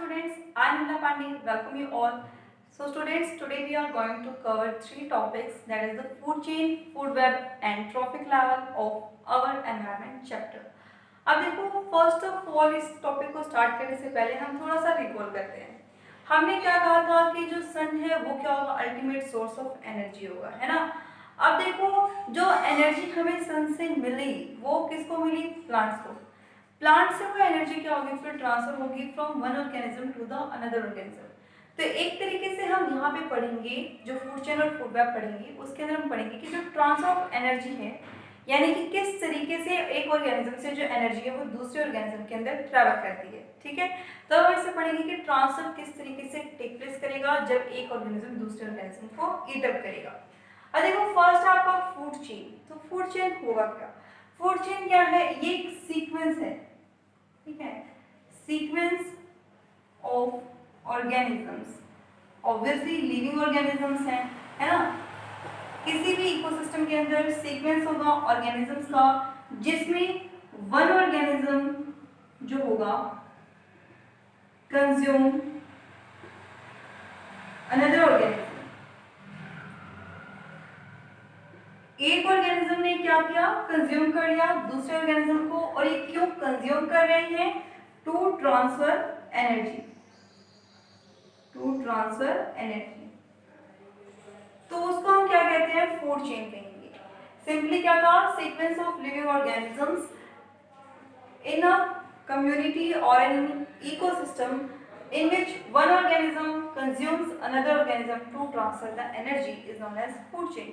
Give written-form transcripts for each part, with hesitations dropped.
students, I am Nila Pandey. Welcome you all. So students, today we are going to cover three topics, that is the food chain, food web and trophic level of our environment chapter. अब देखो first of all इस topic को start करने से पहले हम थोड़ा सा रिकॉल करते हैं। हमने क्या कहा था कि जो सन है वो क्या होगा, अल्टीमेट सोर्स ऑफ एनर्जी होगा, है ना। अब देखो जो एनर्जी हमें सन से मिली वो किसको मिली, प्लांट्स को। प्लांट से वो एनर्जी क्या होगी, फिर ट्रांसफर होगी from one organism to the another organism. तो एक तरीके से हम यहाँ पे पढ़ेंगे जो फूड चेन और फूड वेब पढ़ेंगे, उसके अंदर हम पढ़ेंगे कि जो ट्रांसफर ऑफ एनर्जी है, यानी कि किस तरीके से एक ऑर्गेनिज्म से जो एनर्जी है वो दूसरे ऑर्गेनिज्म के अंदर ट्रैवल करती है, ठीक है। तो हम इससे पढ़ेंगे कि ट्रांसफर किस तरीके से टेक प्लेस करेगा जब एक ऑर्गेनिज्म दूसरे ऑर्गेनिज्म को ईट अप करेगा। अब देखो फर्स्ट आपका फूड चेन। तो फूड चेन होगा क्या, फूड चेन क्या है, ये एक सीक्वेंस है, ठीक है, sequence of organisms, obviously living organisms हैं, है ना। किसी भी इकोसिस्टम के अंदर सीक्वेंस होगा ऑर्गेनिजम्स का, जिसमें वन ऑर्गेनिज्म जो होगा कंज्यूम अनदर ऑर्गेनिज्म। एक ऑर्गेनिज्म ने क्या किया, कंज्यूम कर लिया दूसरे ऑर्गेनिज्म को, और ये क्यों कंज्यूम कर रहे हैं, to transfer energy, to transfer energy. तो उसको हम क्या कहते हैं, फूड चेन कहेंगे। सिंपली क्या कहा, sequence of living organisms in a community or in ecosystem in which one organism consumes another organism to transfer the energy is known as food chain।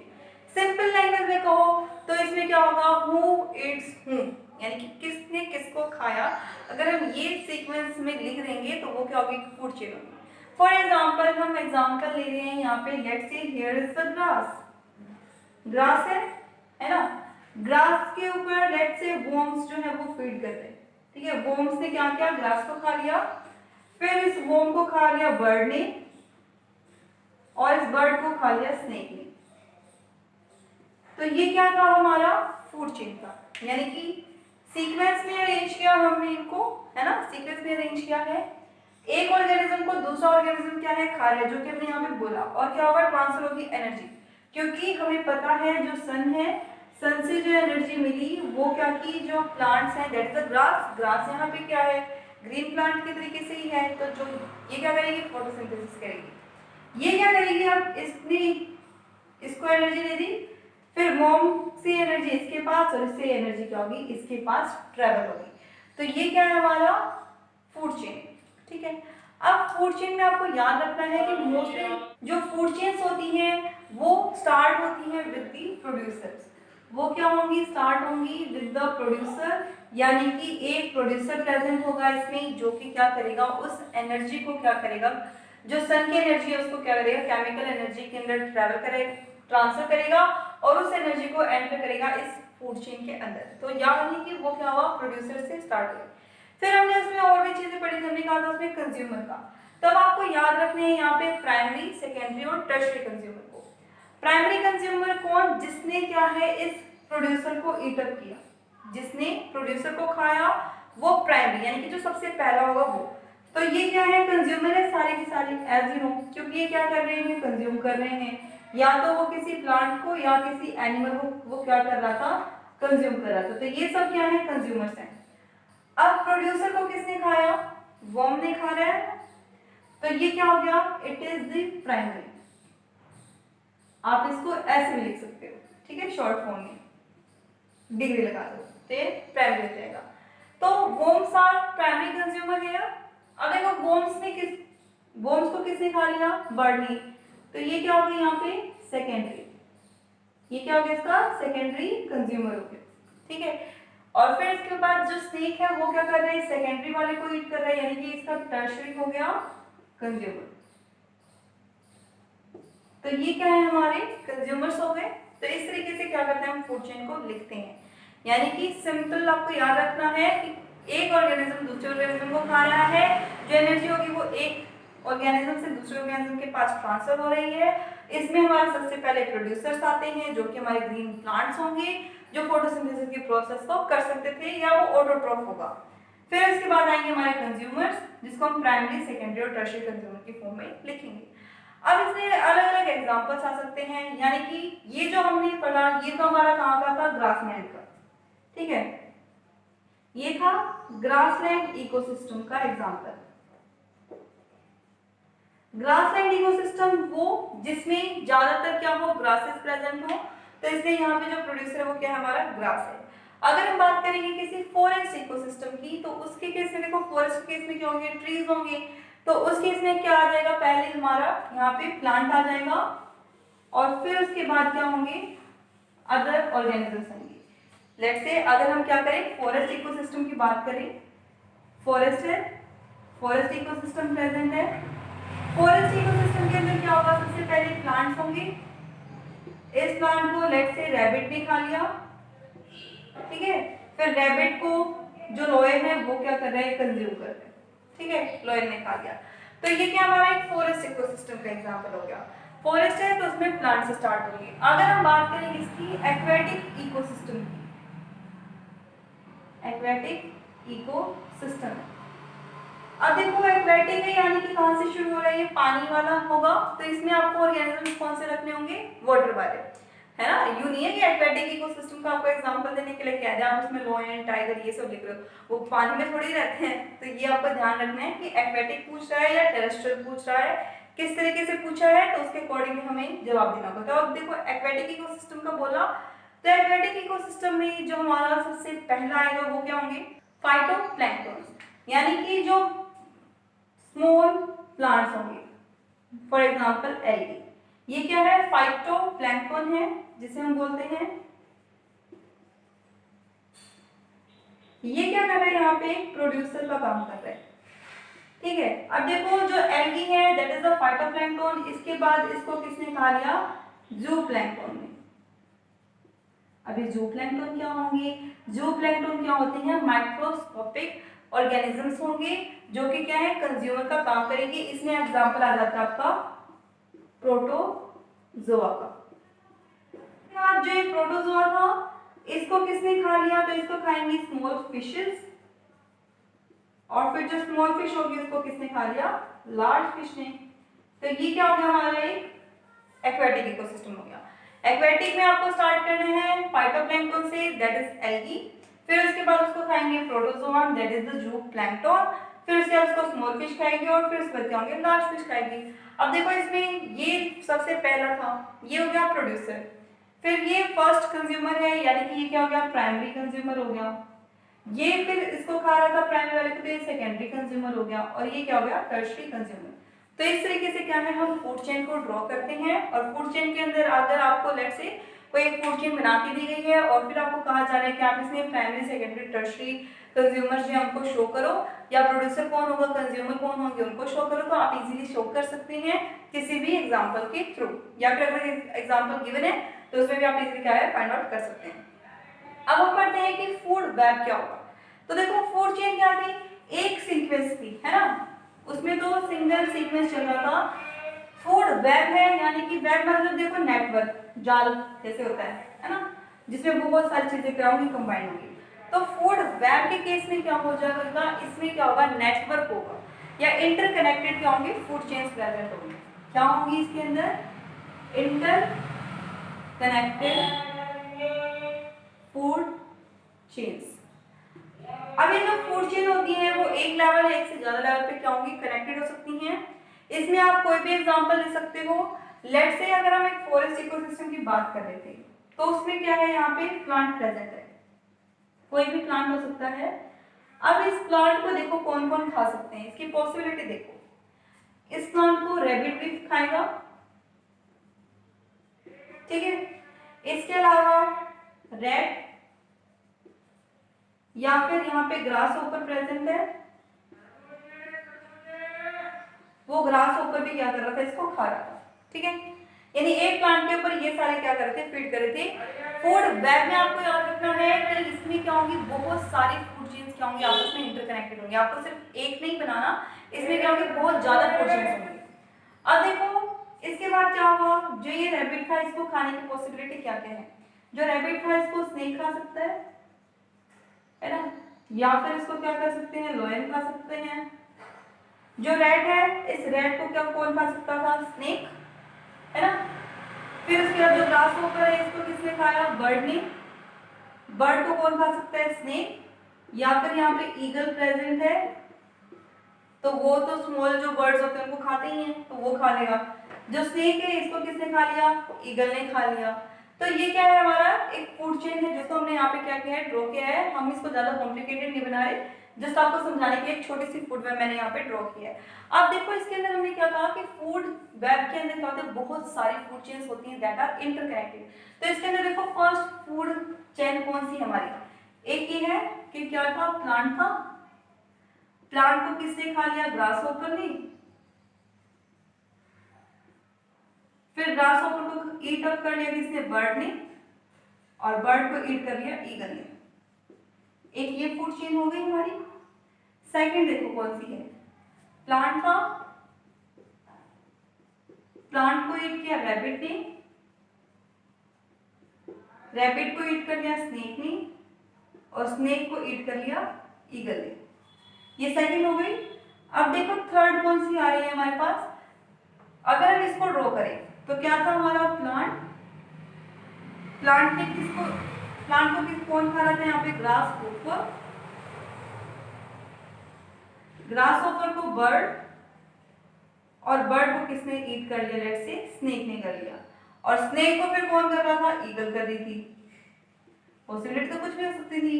Simple language में कहो तो इसमें क्या होगा, who eats whom, यानी कि किसने किसको खाया। अगर हम ये सीक्वेंस में लिख देंगे तो वो क्या होगी, फूड चेन होगी। फॉर एग्जाम्पल हम एग्जाम्पल ले रहे हैं यहाँ पे, let's say here is the grass, grass है ना। ग्रास के ऊपर लेट्स से वर्म्स जो है वो फीड कर रहे हैं, ठीक है। वर्म्स ने क्या किया, ग्रास को खा लिया, फिर इस वर्म को खा लिया बर्ड ने, और इस बर्ड को खा लिया स्नेक ने। तो ये क्या था हमारा, फूड चेन था, यानी कि सीक्वेंस में अरेंज किया हमने इनको, है ना, सीक्वेंस में अरेंज किया है। एक ऑर्गेनिज्म को दूसरा ऑर्गेनिज्म क्या है, खा रहा है, जो कि हमने यहाँ पे बोला, और क्या होगा, ट्रांसफर होगी एनर्जी। क्योंकि हमें पता है जो सन है, सन से जो एनर्जी मिली वो क्या की, जो प्लांट्स हैं that is the grass, grass यहाँ पे क्या है, ग्रीन प्लांट के तरीके से ही है। तो जो ये क्या करेगी, फोटोसिंथेसिस करेगी। ये क्या करेगी, अब इसने इसको एनर्जी दे दी, फिर मोम से एनर्जी इसके पास, और इससे एनर्जी क्या होगी, इसके पास ट्रेवल होगी। तो ये क्या है हमारा फूड चेन, ठीक है। अब फूड चेन में आपको याद रखना है कि मोस्टली जो फूड चेन्स होती हैं वो स्टार्ट होती हैं विद द प्रोड्यूसर्स। वो क्या होंगी, स्टार्ट होंगी विद द प्रोड्यूसर, यानी कि एक प्रोड्यूसर प्रेजेंट होगा इसमें, जो कि क्या करेगा, उस एनर्जी को क्या करेगा, जो सन की एनर्जी है उसको क्या करेगा, केमिकल एनर्जी के अंदर ट्रेवल करेगा, ट्रांसफर करेगा, और उस एनर्जी को एंटर करेगा इस फूड चेन के अंदर। तो यानी कि वो क्या हुआ, प्रोड्यूसर से स्टार्ट हुआ। फिर हमने इसमें और भी चीजें पढ़ी थी, हमने कहा था उसमें कंज्यूमर का। तब आपको याद रखने हैं यहाँ पे प्राइमरी, सेकेंडरी और टर्शियरी कंज्यूमर को। प्राइमरी कंज्यूमर कौन, जिसने क्या है, इस प्रोड्यूसर को ईट अप किया, जिसने प्रोड्यूसर को खाया, वो प्राइमरी, यानी कि जो सबसे पहला होगा वो। तो ये क्या है, कंज्यूमर है सारे की सारी, एज यू नो, क्योंकि ये क्या कर रहे हैं, कंज्यूम कर रहे हैं, या तो वो किसी प्लांट को या किसी एनिमल को वो क्या कर रहा था, कंज्यूम कर रहा था। तो ये सब क्या है, कंज्यूमर्स हैं। अब प्रोड्यूसर को किसने खाया, वर्म ने खा रहा है, तो ये क्या हो गया, इट इज द प्राइमरी। आप इसको ऐसे भी लिख सकते हो, ठीक है, शॉर्ट फॉर्म में डिग्री लगा दो तो ये प्राइमरी हो जाएगा। तो वर्म्स आर प्राइमरी कंज्यूमर है। अब देखो वर्म्स को किसने खा लिया, बर्ड ने, तो ये क्या हो गया यहाँ पे, सेकेंडरी। ये क्या हो गया, इसका सेकेंडरी कंज्यूमर हो गया, ठीक है। और फिर इसके बाद जो स्नेक है वो क्या कर रहा है, सेकेंडरी वाले को ईट कर रहा है, यानी कि इसका टर्शियरी हो गया कंज्यूमर। तो ये क्या है, हमारे कंज्यूमर्स हो गए। तो इस तरीके से क्या करते हैं, हम फूड चेन को लिखते हैं। यानी कि सिंपल आपको याद रखना है कि एक ऑर्गेनिज्म दूसरे ऑर्गेनिज्म को खा रहा है, जो एनर्जी होगी वो एक ऑर्गेनिज्म से दूसरे ऑर्गेनिज्म के पास ट्रांसफर हो रही है। इसमें हमारे सबसे पहले प्रोड्यूसर्स आते हैं, जो कि हमारे ग्रीन प्लांट्स होंगे, जो फोटोसिंथेसिस की प्रोसेस को कर सकते थे, या वो ऑटोट्रॉफ होगा, फिर उसके बाद आएंगे हमारे कंज्यूमर्स, जिसको हम प्राइमरी, सेकेंडरी और टर्शियरी कंज्यूमर की फॉर्म में लिखेंगे। अब इसमें अलग अलग एग्जांपल्स आ सकते हैं, यानी कि ये जो हमने पढ़ा ये तो हमारा कहाँ का था, ग्रासलैंड का, ठीक है, ये था ग्रासलैंड इकोसिस्टम का एग्जांपल। ग्रासलैंड इकोसिस्टम वो जिसमें ज्यादातर क्या हो, ग्रासेस प्रेजेंट हो, तो इसलिए यहाँ पे जो प्रोड्यूसर है वो क्या है, हमारा ग्रास है। अगर हम बात करेंगे किसी फॉरेस्ट इकोसिस्टम की, तो उसके केस में देखो, फॉरेस्ट केस में क्या होंगे, ट्रीज होंगे, तो उस केस में क्या आ जाएगा, पहले हमारा यहाँ पे प्लांट आ जाएगा और फिर उसके बाद क्या होंगे, अदर ऑर्गेनिजम्स होंगे। लेट्स से अगर हम क्या करें, फॉरेस्ट इकोसिस्टम की बात करें, फॉरेस्ट है, फॉरेस्ट इकोसिस्टम प्रेजेंट है। फॉरेस्ट इकोसिस्टम के अंदर क्या होगा, सबसे पहले प्लांट्स होंगे, इस प्लांट को लेट्स से रैबिट ने खा लिया, ठीक है, फिर रैबिट को जो लॉयन है वो क्या कर रहे हैं, कंज्यूम कर रहे हैं, ठीक है, लॉयन ने खा लिया। तो ये क्या हमारा एक फॉरेस्ट इकोसिस्टम का एग्जांपल हो गया। फॉरेस्ट है तो उसमें प्लांट से स्टार्ट होंगे। अगर हम बात करें इसकी एक्वेटिक इकोसिस्टम की, एक्वेटिक इकोसिस्टम, अब देखो एक्वेटिक है यानी कि कहां से शुरू हो रहा है, ये पानी वाला होगा, तो इसमें आपको ऑर्गेनिजम्स कौन से रखने होंगे, वाटर वाले, है ना। यू नहीं है कि एक्वेटिक इकोसिस्टम का आपको एग्जांपल देने के लिए कह दिया, आप उसमें लॉयन, टाइगर ये सब लिख रहे हो, वो पानी में थोड़ी रहते हैं। तो ये आपको ध्यान रखना है कि एक्वेटिक पूछ रहा है या टेरेस्ट्रियल पूछ रहा है, किस तरीके से पूछा है, तो उसके अकॉर्डिंग हमें जवाब देना होगा। तो अब देखो एक्वेटिक इकोसिस्टम का बोला, तो एक्वेटिक इकोसिस्टम में जो हमारा सबसे पहला आएगा वो क्या होंगे, फाइटोप्लैंक्टन, यानी कि जो स्मॉल प्लांट्स होंगे, फॉर एग्जांपल एल्गी, ये क्या है, फाइटोप्लैंक्टन है, जिसे हम बोलते हैं, ये क्या कर रहे हैं, यहाँ पे प्रोड्यूसर का काम कर रहे हैं, ठीक है। अब देखो जो एल्गी है दैट इज अ फाइटोप्लैंक्टन, इसके बाद इसको किसने खा लिया, जूप्लैंक्टन ने। अभी जूप्लैंक्टन क्या होंगे, जूप्लैंक्टन क्या होते हैं, माइक्रोस्कोपिक ऑर्गेनिजम्स होंगे, जो कि क्या है, कंज्यूमर का काम करेंगे। इसमें एग्जांपल आ जाता है आपका प्रोटोजोआ का। जो ये प्रोटोजोआ था इसको किसने खा लिया, तो इसको खाएंगे स्मॉल फिशेस, और फिर जो स्मॉल फिश होगी उसको किसने खा लिया, लार्ज फिश ने। तो ये क्या हो गया, हमारा एक एक्वेटिक इकोसिस्टम हो गया। एक्वेटिक में आपको स्टार्ट करना है फाइटोप्लैंक्टन से, दैट इज एल्गी, फिर उसके बाद उसको खाएंगे प्रोटोजोआ, दैट इज द जूप्लैंक्टन, फिर उसके बाद उसको स्मॉल फिश खाएंगे और फिर उसके बाद क्या होंगे, लार्ज फिश खाएंगे। अब देखो इसमें ये सबसे पहला था, ये हो गया प्रोड्यूसर, फिर ये फर्स्ट कंज्यूमर है, यानी कि ये क्या हो गया, प्राइमरी कंज्यूमर हो गया, ये फिर इसको खा रहा था प्राइमरी वाले को, तो ये सेकेंडरी कंज्यूमर हो गया, और ये क्या हो गया, टर्शियरी कंज्यूमर। तो इस तरीके से क्या है, हम फूड चेन को ड्रॉ करते हैं, और फूड चेन के अंदर अगर आपको लेट्स से कोई एक फूड चेन बना के दी गई है और फिर आपको कहा जा रहा है कि आप इसमें प्राइमरी, सेकेंडरी, टर्शियरी कंज्यूमर जो है उनको शो करो, या प्रोड्यूसर कौन होगा, कंज्यूमर कौन होंगे, उनको शो करो, तो आप इजीली शो कर सकते हैं किसी भी एग्जांपल के थ्रू, या फिर अगर एग्जांपल गिवन है तो उसमें भी आप इजीली क्या है, फाइंड आउट कर सकते हैं। अब हम पढ़ते हैं कि फूड वेब क्या होगा। तो देखो फूड चेन क्या थी, एक सीक्वेंस थी, है ना, उसमें तो सिंगल सीक्वेंस चल रहा था। फूड वेब है, यानी कि वेब मतलब देखो नेटवर्क, जाल जैसे होता है ना, जिसमें बहुत सारी चीजें क्या होंगी, कंबाइन होंगी। तो फूड वेब के केस में क्या हो जाएगा, इसमें क्या होगा, नेटवर्क होगा, या इंटरकनेक्टेड क्या होंगे, फूड चेन्स प्रेजेंट होंगी। क्या होंगी इसके अंदर, इंटर कनेक्टेड फूड चेन्स। अब ये जो फूड चेन होती है वो एक लेवल या एक से ज्यादा लेवल पे क्या होंगी, कनेक्टेड हो सकती हैं। इसमें आप कोई भी एग्जांपल ले सकते हो। लेट्स से अगर हम एक फॉरेस्ट इकोसिस्टम की बात कर रहे थे, तो उसमें क्या है, यहाँ पे प्लांट प्रेजेंट है, कोई भी प्लांट हो सकता है। अब इस प्लांट को देखो कौन कौन खा सकते हैं, इसकी पॉसिबिलिटी देखो। इस प्लांट को रैबिट भी खाएगा, ठीक है, इसके अलावा रैट, या फिर यहाँ पे ग्रास ऊपर प्रेजेंट है, वो ग्रास ऊपर भी क्या कर रहा था, इसको खा रहा था, ठीक है। यानी एक प्लांट के ऊपर ये सारे क्या कर रहे थे, फीड कर रहे थे। फूड वेब में आपको याद रखना है कि इसमें क्या होंगी, बहुत सारी फूड चेन्स क्या होंगी, आपस में इंटरकनेक्टेड होंगी, आपको सिर्फ एक नहीं बनाना, इसमें क्या होंगे, बहुत ज्यादा फूड चेन्स होंगी। अब देखो इसके बाद क्या हुआ, जो ये रैबिट था इसको खाने की पॉसिबिलिटी क्या क्या है। जो रैबिट था इसको स्नेक खा सकता है ना, या फिर इसको क्या कर सकते हैं, लायन खा सकते हैं। जो रैट है, इस रैट को क्या कौन खा सकता था, स्नेक, है ना। फिर उसके बाद जो ग्रास होकर है, इसको किसने खाया, बर्ड ने। बर्ड को कौन खा सकता है, स्नेक। या फिर यहाँ पे ईगल प्रेजेंट है, तो वो तो स्मॉल जो बर्ड्स होते हैं उनको खाते ही हैं, तो वो खा लेगा। जो स्नेक है, इसको किसने खा लिया, ईगल ने खा लिया। तो ये क्या है, हमारा एक फूड चेन है, जिसको हमने यहाँ पे क्या किया है, ड्रॉ किया है। हम इसको ज्यादा कॉम्प्लिकेटेड नहीं बना रहे, जस्ट आपको समझाने के लिए एक छोटी सी फूड वेब मैंने यहाँ पे ड्रॉ किया है। अब देखो इसके अंदर हमने क्या कहा कि फूड वेब के अंदर क्या होते हैं, बहुत सारी फूड चेन्स होती हैं दैट आर इंटरकनेक्टेड। तो इसके अंदर देखो फर्स्ट फूड चेन कौन सी हमारी, एक ये है कि क्या था, प्लांट था। प्लांट को किसने खा लिया, ग्रास होपर ने। फिर ग्रास होपर को ईट अप कर लिया किसने, बर्ड ने। और बर्ड को ईट कर लिया ईगल ने। एक ये फूड चेन हो गई हमारी। सेकंड देखो कौन सी है, प्लांट था, प्लांट को ईट किया रैबिट ने। रैबिट को ईट कर लिया स्नेक ने। और स्नेक को ईट कर लिया ईगल ने। ये सेकंड हो गई। अब देखो थर्ड कौन सी आ रही है हमारे पास। अगर हम इसको ड्रॉ करें तो क्या था हमारा, प्लांट। प्लांट ने किसको, प्लांट को किस कौन खा रहा था यहाँ पे, ग्रास होपर। ग्रास होपर को बर्ड, और बर्ड को किसने ईट कर लिया, लेट्स से स्नेक ने कर लिया। और स्नेक को फिर कौन कर रहा था, ईगल कर रही थी। पॉसिबिलिटी तो कुछ भी हो सकती थी।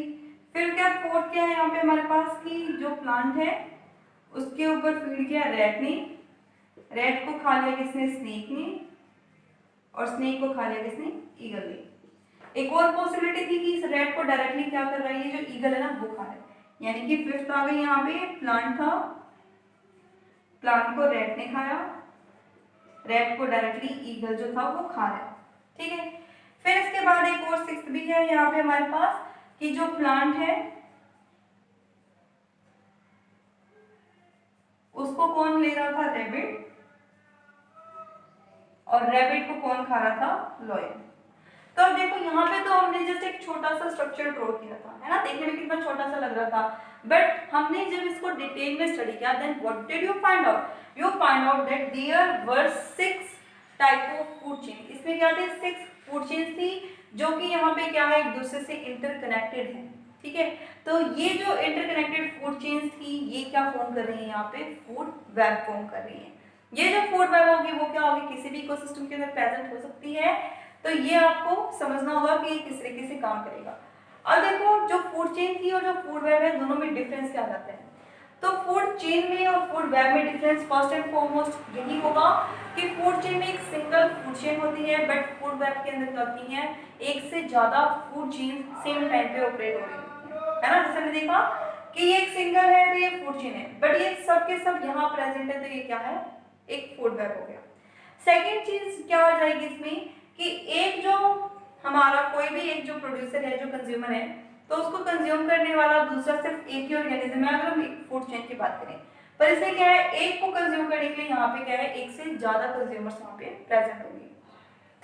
फिर क्या फोर्थ क्या है यहाँ पे हमारे पास की, जो प्लांट है उसके ऊपर फीड किया रैट ने। रैट को खा लिया किसने, स्नेक ने। और स्नेक को खा लिया किसने, ईगल ने। एक और पॉसिबिलिटी थी कि इस रैट को डायरेक्टली क्या कर रहा है, ये जो ईगल है ना वो खा रहा है। यानी कि फिफ्थ आ गई यहाँ पे, प्लांट था, प्लांट को रैट ने खाया, रैट को डायरेक्टली ईगल जो था वो खा रहा है। ठीक है। फिर इसके बाद एक और सिक्स्थ भी है यहाँ पे हमारे पास कि जो प्लांट है उसको कौन ले रहा था, रैबिट। और रैबिट को कौन खा रहा था, लॉयन। तो अब देखो यहाँ पे तो हमने जस्ट एक छोटा सा स्ट्रक्चर ड्रॉ किया था, है ना, देखने में कितना छोटा सा लग रहा था। बट हमने जब इसको डिटेल में स्टडी किया, then what did you find out, you find out that there were 6 type of food chain. इसमें क्या थे, 6 फूड चेन थी, जो कि यहाँ पे क्या है, एक दूसरे से इंटरकनेक्टेड है। ठीक है। तो ये जो इंटरकनेक्टेड फूड चेन्स थी, ये क्या फॉर्म कर रही है, यहाँ पे फूड वेब फॉर्म कर रही है। ये जो फूड वेब होगी वो क्या होगी, किसी भी इकोसिस्टम के अंदर प्रेजेंट हो सकती है। तो ये आपको समझना होगा कि किस तरीके से काम करेगा। अब देखो जो फूड चेन थी और जो फूड वेब है, दोनों में डिफरेंस क्या जाता है। तो फूड चेन में और फूड वेब में डिफरेंस फर्स्ट एंड फॉरमोस्ट यही होगा कि फूड चेन में एक सिंगल फूड चेन होती है, बट फूड वेब के अंदर क्या होती है, एक से ज्यादा फूड चेन सेम टाइम पे ऑपरेट हो रही है ना। जैसे हमने देखा कि ये एक सिंगल है तो ये फूड चेन है, बट ये सब के सब यहाँ प्रेजेंट है, तो ये क्या है, एक फूड वेब हो गया। सेकेंड चीज क्या आ जाएगी इसमें कि एक जो हमारा कोई भी एक जो प्रोड्यूसर है, जो कंज्यूमर है, तो उसको कंज्यूम करने वाला दूसरा सिर्फ एक ही ऑर्गेनिज्म है, अगर हम एक फूड चेन की बात करें। पर इसमें क्या है, एक को कंज्यूम करने के लिए यहाँ पे क्या है, एक से ज्यादा कंज्यूमर्स यहाँ पे प्रेजेंट होंगे।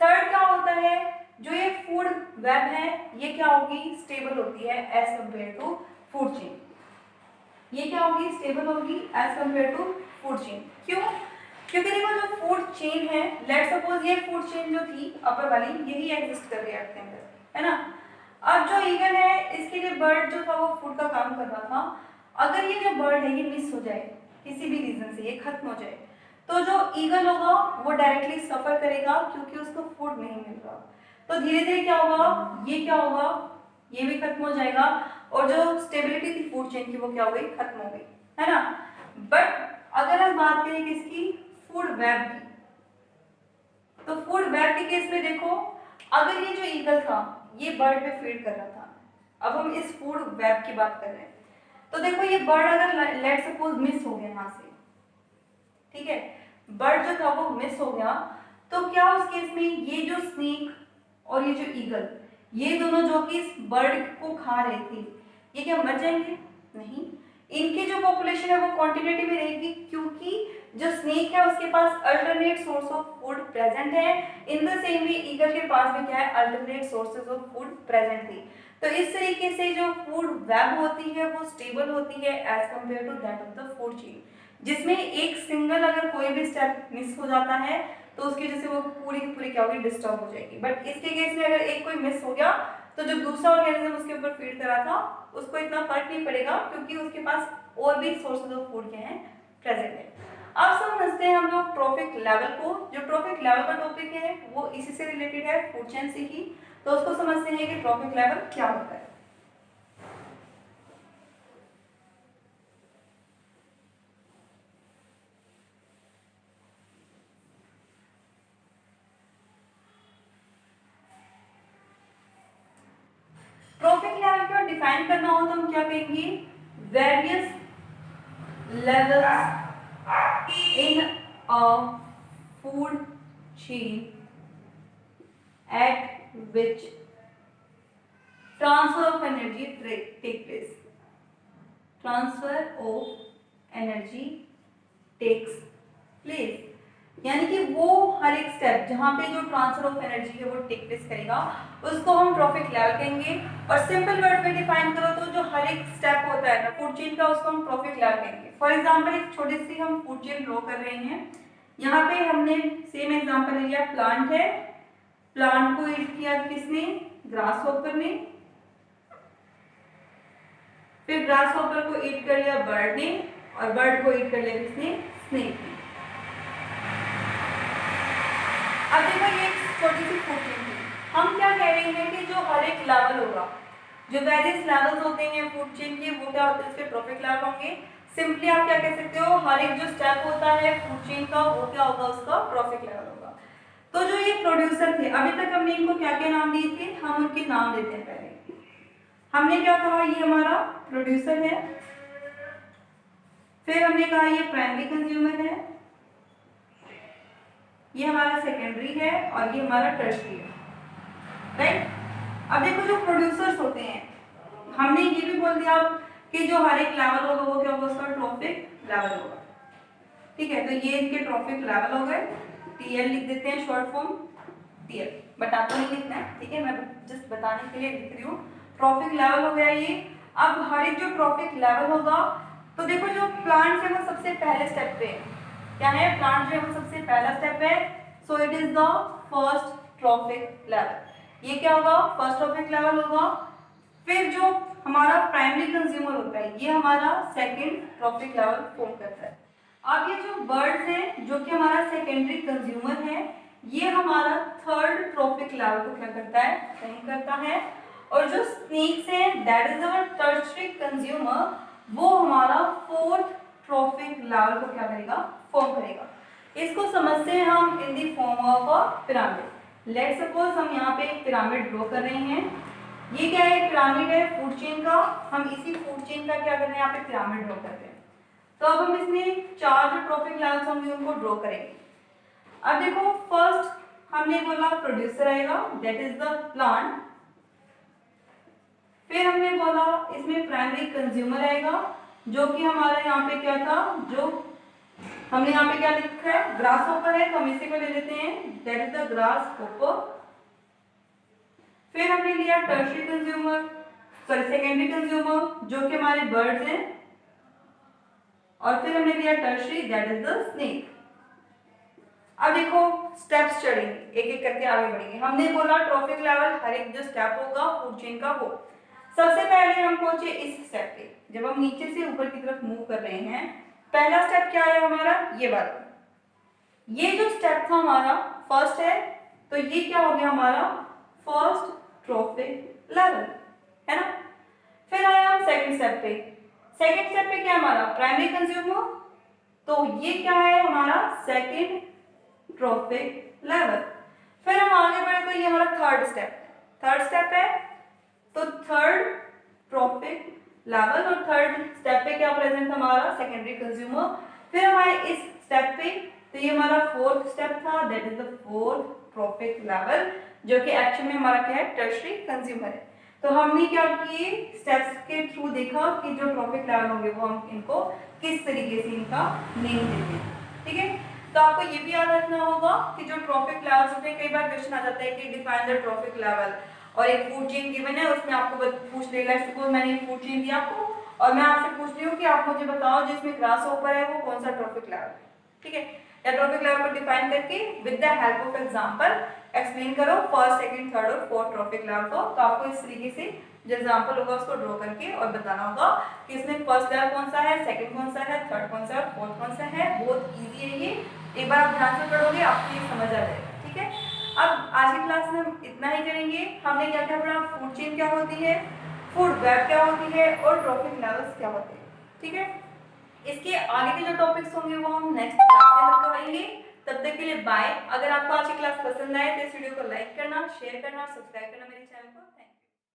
थर्ड क्या होता है, जो ये फूड वेब है ये क्या होगी, स्टेबल होती है as compare to food chain. ये क्या होगी, स्टेबल होगी as compare to food chain. क्यों, क्योंकि देखो जो फूड चेन है, लेट्स सपोज ये फूड चेन जो थी अपर वाली, यही एग्जिस्ट कर रही है आपके अंदर, है ना। अब जो ईगल है, इसके लिए बर्ड जो था वो फूड का काम कर रहा था। अगर ये जो बर्ड है ये मिस हो जाए किसी भी रीजन से, ये खत्म हो जाए, तो जो ईगल होगा वो डायरेक्टली सफर करेगा, क्योंकि उसको फूड नहीं मिल रहा। तो धीरे धीरे क्या होगा, ये क्या होगा, ये भी खत्म हो जाएगा, और जो स्टेबिलिटी थी फूड चेन की वो क्या हो गई, खत्म हो गई, है ना। बट अगर हम बात करें किसकी, फूड वेब की, तो फूड वेब के केस में देखो, अगर ये जो ईगल था ये बर्ड पे फीड कर रहा था, अब हम इस फूड वेब की बात कर रहे हैं, तो देखो ये बर्ड अगर लेट सपोज मिस हो गया यहाँ से, ठीक है, बर्ड जो था वो मिस हो गया, तो क्या उस केस में ये जो स्नेक और ये जो ईगल, ये दोनों जो कि इस बर्ड को खा रहे थे, ये क्या मर जाएंगे, नहीं, इनकी जो पॉपुलेशन है वो क्वांटिटी में रहेगी, क्योंकि जो स्नेक है उसके पास alternate source of food present है। In the same way eagle के पास भी क्या है, alternate sources of food present थी। तो इस तरीके से जो फूड वेब होती है वो स्टेबल होती है as compare to that of the food chain, जिसमें एक सिंगल अगर कोई भी स्टेप मिस हो जाता है तो उसकी वजह से वो पूरी की पूरी क्या होगी, डिस्टर्ब हो जाएगी। बट इसके केस में अगर एक कोई मिस हो गया तो जो दूसरा ऑर्गेनिज्म उसके ऊपर फीड कर रहा था उसको इतना फर्क नहीं पड़ेगा, क्योंकि उसके पास और भी सोर्सेज ऑफ फूड क्या है, प्रेजेंट है। अब समझते हैं हम लोग ट्रॉफिक लेवल को। जो ट्रॉफिक लेवल का टॉपिक है वो इसी से रिलेटेड है, फूड चेन से ही। तो उसको समझते हैं कि ट्रॉफिक लेवल क्या होता है। ट्रॉफिक लेवल को डिफाइन करना हो तो हम क्या कहेंगे, various levels in a food chain at which transfer of energy take place. Transfer of energy takes place, यानी कि वो हर एक स्टेप जहाँ पे जो ट्रांसफर ऑफ एनर्जी है वो टेक प्लेस करेगा उसको हम ट्रॉफिक लेवल कहेंगे। और सिंपल वर्ड में डिफाइन करो तो जो हर एक स्टेप होता है ना फूड चेन का उसको हम ट्रॉफिक लेवल कहेंगे। फॉर एग्जांपल एक छोटी सी हम फूड चेन ड्रॉ कर रहे हैं। यहाँ पे हमने सेम एग्जांपल लिया, प्लांट है, प्लांट को ईट किया किसने, ग्रास हॉपर ने, फिर ग्रास हॉपर को ईट कर लिया बर्ड ने, और बर्ड को ईट कर लिया किसने, स्नेक ने। अब देखो ये छोटी सी फूड चेन थी, हम क्या कह रहे हैं कि जो हर एक लेवल होगा, जो वेरियस लेवल्स होते हैं फूड चेन के, वो क्या होते हैं, इसके ट्रॉफिक लेवल होंगे। सिंपली आप क्या कह सकते हो, हर एक जो स्टेप होता है फूड चेन का वो क्या होगा, उसका ट्रॉफिक लेवल होगा। तो जो ये प्रोड्यूसर थे, अभी तक हमने इनको क्या क्या नाम दिए थे, हम उनके नाम देते हैं। पहले हमने क्या कहा, ये हमारा प्रोड्यूसर है, फिर हमने कहा ये प्राइमरी कंज्यूमर है, ये हमारा सेकेंडरी है, और ये हमारा टर्शरी है, राइट। अब देखो जो प्रोड्यूसर्स होते हैं, हमने ये भी बोल दिया कि जो हर एक लेवल होगा वो क्या होगा, उसका ट्रॉफिक लेवल होगा, ठीक है। तो ये इनके ट्रॉफिक लेवल हो गए, टीएल लिख देते हैं शॉर्ट फॉर्म टीएल, बट आपको नहीं लिखना है, ठीक है, मैं जस्ट बताने के लिए लिख रही हूँ। ट्रॉफिक लेवल हो गया ये। अब हर एक जो ट्रॉफिक लेवल होगा, तो देखो जो प्लांट है वो सबसे पहले स्टेप पे है, क्या है, प्लांट जो है वो सबसे पहला स्टेप है, so it is the first trophic level. ये क्या होगा, फर्स्ट ट्रॉफिक लेवल होगा। फिर जो हमारा प्राइमरी कंज्यूमर होता है, ये हमारा सेकेंड ट्रॉफिक लेवल फॉर्म करता है। अब ये जो बर्ड्स हैं, जो कि हमारा सेकेंडरी कंज्यूमर है, ये हमारा थर्ड ट्रॉफिक लेवल को क्या करता है, फॉर्म करता है। और जो स्नेक्स हैं, that is our tertiary consumer, वो हमारा फोर्थ ट्रॉफिक लेवल को क्या करेगा, फॉर्म करेगा। इसको समझते हैं हम in the form of a pyramid. Let's suppose हम यहाँ पे एक पिरामिड ड्रॉ कर रहे हैं। ये क्या है, पिरामिड है फूड चेन का। हम इसी फूड चेन का क्या कर रहे हैं, यहाँ पे पिरामिड ड्रॉ करते हैं। तो अब हम इसमें चार जो ट्रॉफिक लेवल्स होंगे उनको ड्रॉ करेंगे। अब देखो फर्स्ट हमने बोला प्रोड्यूसर आएगा, दैट इज द प्लांट। फिर हमने बोला इसमें प्राइमरी कंज्यूमर आएगा, जो कि हमारा यहाँ पे क्या था, जो हमने यहाँ पे क्या लिखा है, ग्रास हॉपर है, तो हम इसी को ले लेते हैं, that is the grass hopper. फिर हमने लिया tertiary consumer, sorry secondary consumer, जो कि हमारे बर्ड्स हैं, और फिर हमने लिया tertiary, that is the snake. अब देखो स्टेप्स चढ़ेंगे, एक एक करके आगे बढ़ेंगे। हमने बोला ट्रॉफिक लेवल हर एक जो स्टेप होगा फूड चेन का वो। सबसे पहले हम पहुंचे इस स्टेप पे, जब हम नीचे से ऊपर की तरफ मूव कर रहे हैं, पहला स्टेप क्या है हमारा, ये वाला। ये जो स्टेप था हमारा फर्स्ट है, तो ये क्या हो गया हमारा फर्स्ट ट्रॉफिक लेवल, है ना। फिर आया हम सेकंड स्टेप पे। सेकंड स्टेप पे क्या हमारा प्राइमरी कंज्यूमर, तो ये क्या है हमारा सेकंड ट्रॉफिक लेवल। फिर हम आगे बढ़े तो ये हमारा थर्ड स्टेप है, तो थर्ड ट्रॉफिक लेवल, और थर्ड स्टेप पे क्या प्रेजेंट हमारा सेकेंडरी कंज्यूमर। फिर हमारे इस स्टेप पे, तो ये हमारा फोर्थ स्टेप था, that is the fourth trophic level, जो कि एक्चुअल में हमारा क्या है, टर्शरी कंज्यूमर है। तो हमने क्या किए, स्टेप्स के थ्रू देखा कि जो ट्रॉफिक लेवल होंगे वो हम इनको किस तरीके से इनका नेम देते हैं, ठीक है। तो आपको ये भी याद रखना होगा कि जो ट्रॉफिक लेवल्स होते हैं, कई बार क्वेश्चन आ जाता है कि डिफाइन द ट्रॉफिक लेवल। और एक फूड चेन गिवन है, उसमें आपको पूछ लेगा, सपोज मैंने फूड चेन दिया आपको और मैं आपसे पूछ रही हूँ कि आप मुझे बताओ जिसमें ग्रास ऊपर है वो कौन सा ट्रॉफिक लेवल है, ठीक है। या ट्रॉफिक लेवल को डिफाइन करके with the help of example explain करो फर्स्ट, सेकंड, थर्ड और फोर्थ ट्रॉफिक लेवल को। तो आपको इस तरीके से जो एग्जांपल होगा उसको ड्रॉ करके और बताना होगा कि इसमें फर्स्ट लेवल कौन सा है, सेकंड कौन सा है, थर्ड कौन सा है, फोर्थ कौन सा है। बहुत इजी है ये, एक बार आप ध्यान से पढ़ोगे आपको ये समझ आ जाएगा, ठीक है। अब आज की क्लास में हम इतना ही करेंगे। हमने क्या क्या पढ़ा, फूड चेन क्या होती है, फूड वेब क्या होती है और ट्रॉफिक लेवल्स क्या होते हैं, ठीक है। इसके आगे के जो टॉपिक्स होंगे वो हम नेक्स्ट क्लास के अंदर करेंगे। तब तक के लिए बाय। अगर आपको आज की क्लास पसंद आए तो इस वीडियो को लाइक करना, शेयर करना, सब्सक्राइब करना मेरे चैनल को।